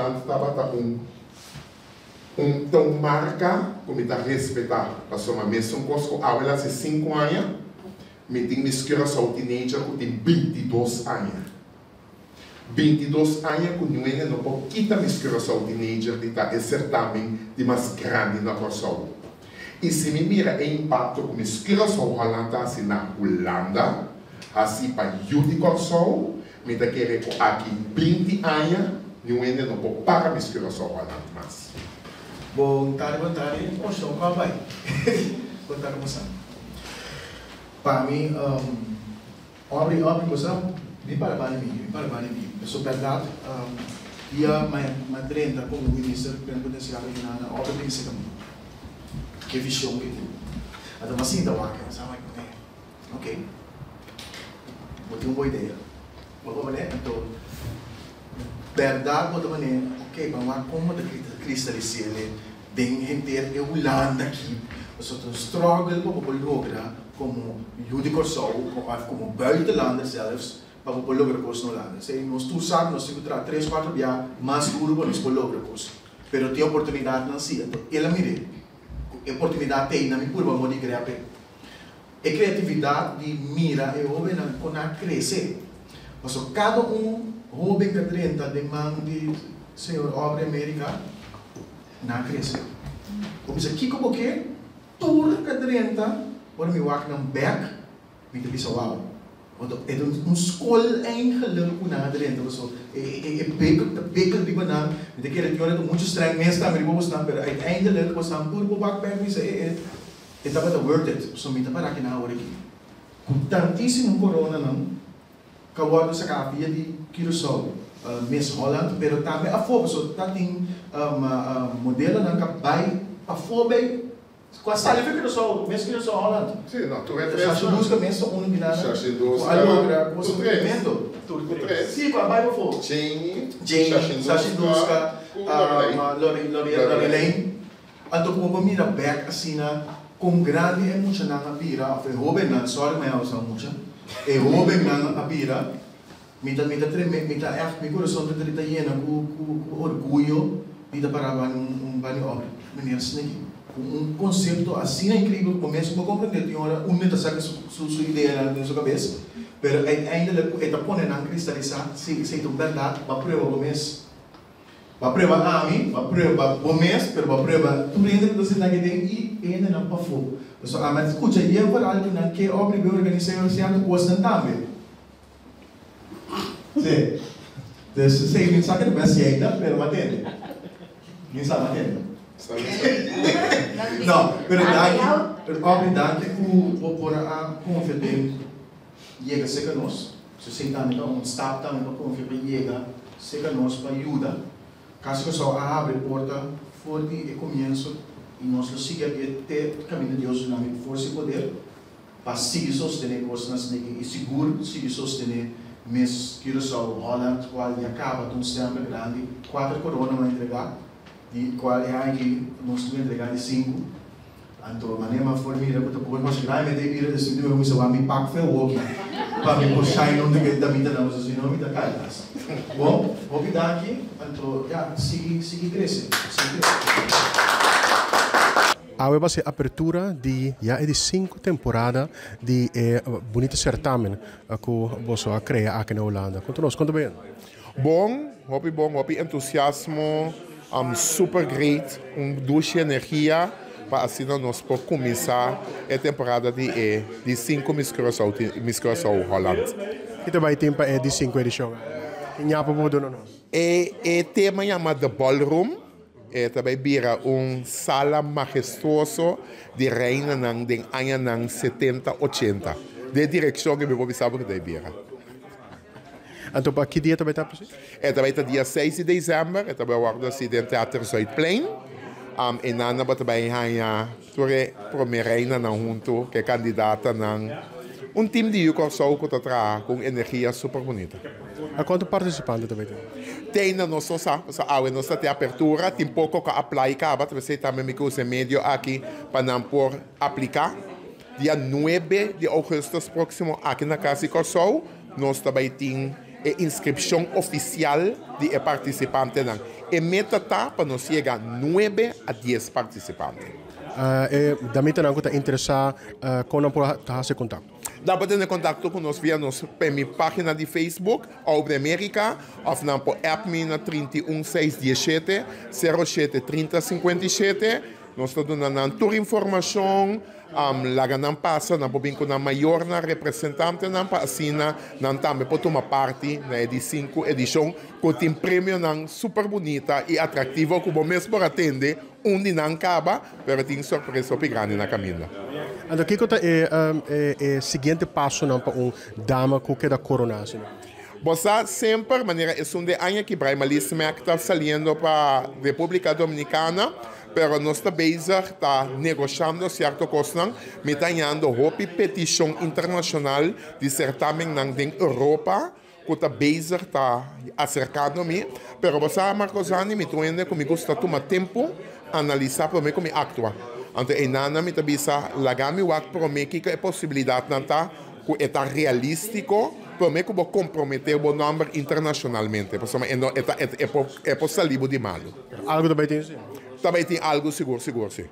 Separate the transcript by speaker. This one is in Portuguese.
Speaker 1: Holland estava tão marca como está respeitar. Passou uma mesma coisa com a ela há 5 anos, me tem mistura só teenager que tem 22 anos. 22 anos com ninguém não pode quitar mistura só teenager que está certamente de mais grande na pessoa. E se me mira o impacto com mistura só Holland assim na Holanda, assim para Judy Corso, me dá que aqui 20 anos, ninguém não pode parar mistura só Holland mais.
Speaker 2: Bom tarde, poxa, o qual vai? Boa tarde, moça. Para mim, obra coisa, me parabéns, eu sou verdade, e a minha trenta como ministro, para potencial na obra tem que ser que visão que tem. Então, assim, da vaca, sabe? Ok. Vou ter uma boa ideia. Vou fazer, então, verdade, vou fazer, ok, vamos como da cristalizar bem inteiro eu Holanda aqui só um struggle para lograr como Judy Corso como buitenlander zelfs para lograr coisas na Holanda sei nós tu sabe nós temos 3, 4 dias mais seguro para nós lograr coisas pero tem oportunidade não se então ela mire oportunidade tem na minha curva de criar a criatividade de mira é jovem quando a crescer mas cada jovem que 30 demanda de senhor obra América na crescer. Como se aqui como que toda cadrenta por me wak ng back me tabi sa wow. É escola em geluk com nada dentro so bekel di ba na de que ele tinha muito estranho mesmo também vamos não pero uiteindelijk was dan puro back back me se estava worth it so me para que na hora aqui com tantíssimo corona não kawado sa kapia di Curaçao Miss Holland, pero também a fogo, so tem modelo ng kabay, a fogo com a sala fica só, Miss Curaçao Holland.
Speaker 1: Sim, não, tu é
Speaker 2: três. Só busca mesmo um ginana.
Speaker 1: Só dois.
Speaker 2: Com a logra, com o suplemento. Sim, com a bairro fogo.
Speaker 1: Jane,
Speaker 2: só busca Lorelane. Então como mira back assim na com grande emoção na pira, foi jovem na sorry mas eu sou muito. É jovem na pira. Mita F, meu coração está llena com orgulho, mita para banho obra, menina assim conceito assim incrível, começo a compreender, tem hora está sacando sua ideia na sua cabeça, pero ainda está pondo na cristalizar, se é verdade, vai prova o mês, vai prova a mim, vai prova o mês, pero vai prova tudo ainda que você está aqui e ainda não para fogo. Então, mas escuta, e é para algo que obra bem organizado, se anda coisa também. Sim. Dus sei min sa kan best ainda, pero matende. Min sa matende. Não, pero daqui o por a confiar chega seca nós. Se sentamos então staff também para confiar chega seca nós para ajuda. Caso que só abre porta forte e começo e nós lo siga até caminho de Deus na minha força e poder para seguir sostener coisas e seguro seguir sostener Miss Curaçao Holland, qual acaba de sempre grande, 4 coronas vai entregar, e qual é aqui, nós vamos entregar de 5. Então, manema formira, porque depois nós grande, mas daí desse dia eu me chamo me pack fel walk, para me puxar e não ter que dar mita não, se não me dá calhas. Bom, vou vir aqui, então, já, sigue crescer.
Speaker 3: Awe vai ser apertura de já é de 5 temporada de bonito certamen que você cria aqui na Holanda. Conta bem.
Speaker 1: Bom, entusiasmo, super great, dulce energia para assim nós podemos começar a temporada de 5 Miss Curaçao Holland.
Speaker 3: Que também tem de 5 edições. E já para poder nós.
Speaker 1: Tema chamado The Ballroom. Também vira sala majestuoso de reina ng anos 70, 80. De direção que me vou saber que daí vira.
Speaker 3: Então, para que dia também está possível?
Speaker 1: Também está dia 6 de dezembro, também guarda-se dentro do Teatro Zuidplein. E nana também há a reina junto, que é candidata ng time de Curaçao que está com energia super bonita.
Speaker 3: A quanto participantes também tem?
Speaker 1: Tem na nossa abertura, tem pouco que apply acaba, você também me usa medio aqui para não por aplicar. Dia 9 de agosto próximo aqui na Casa Curaçao, nós também temos inscrição oficial de participante. E meta tá para nós chegar 9 a 10 participantes.
Speaker 3: Também tem algo que interessa com a fazer contato.
Speaker 1: Dá para ter contato conosco via nossa página de Facebook, Obre América, ou não por app na 31617 07 3057. Nós estamos dando toda a informação, lá não passa, não podemos com a maior representante, não para assim, não também pode tomar parte na edição, que tem prêmio super bonita e atrativa, que o mesmo para atender, onde não acaba, mas tem surpresa grande na caminho.
Speaker 3: Então, o que é o seguinte passo para dama que quer coronar?
Speaker 1: Você sempre, maneira, é um de anos que Brian Malisme está saindo para a República Dominicana, pero nós também está negociando certo coisa, me está indo uma petição internacional de certamen na Europa, que está bem está acercando-me, pero você, Marcos Ani, me estou indo comigo, está tomando tempo analisar para mim como atua. Então, em nada, me está lagami o ato para mim que é possibilidade não tá, que é realístico, para mim que vou comprometer o nome internacionalmente, é por salir de malo.
Speaker 3: Algo também tem?
Speaker 1: Também tem algo seguro, sim.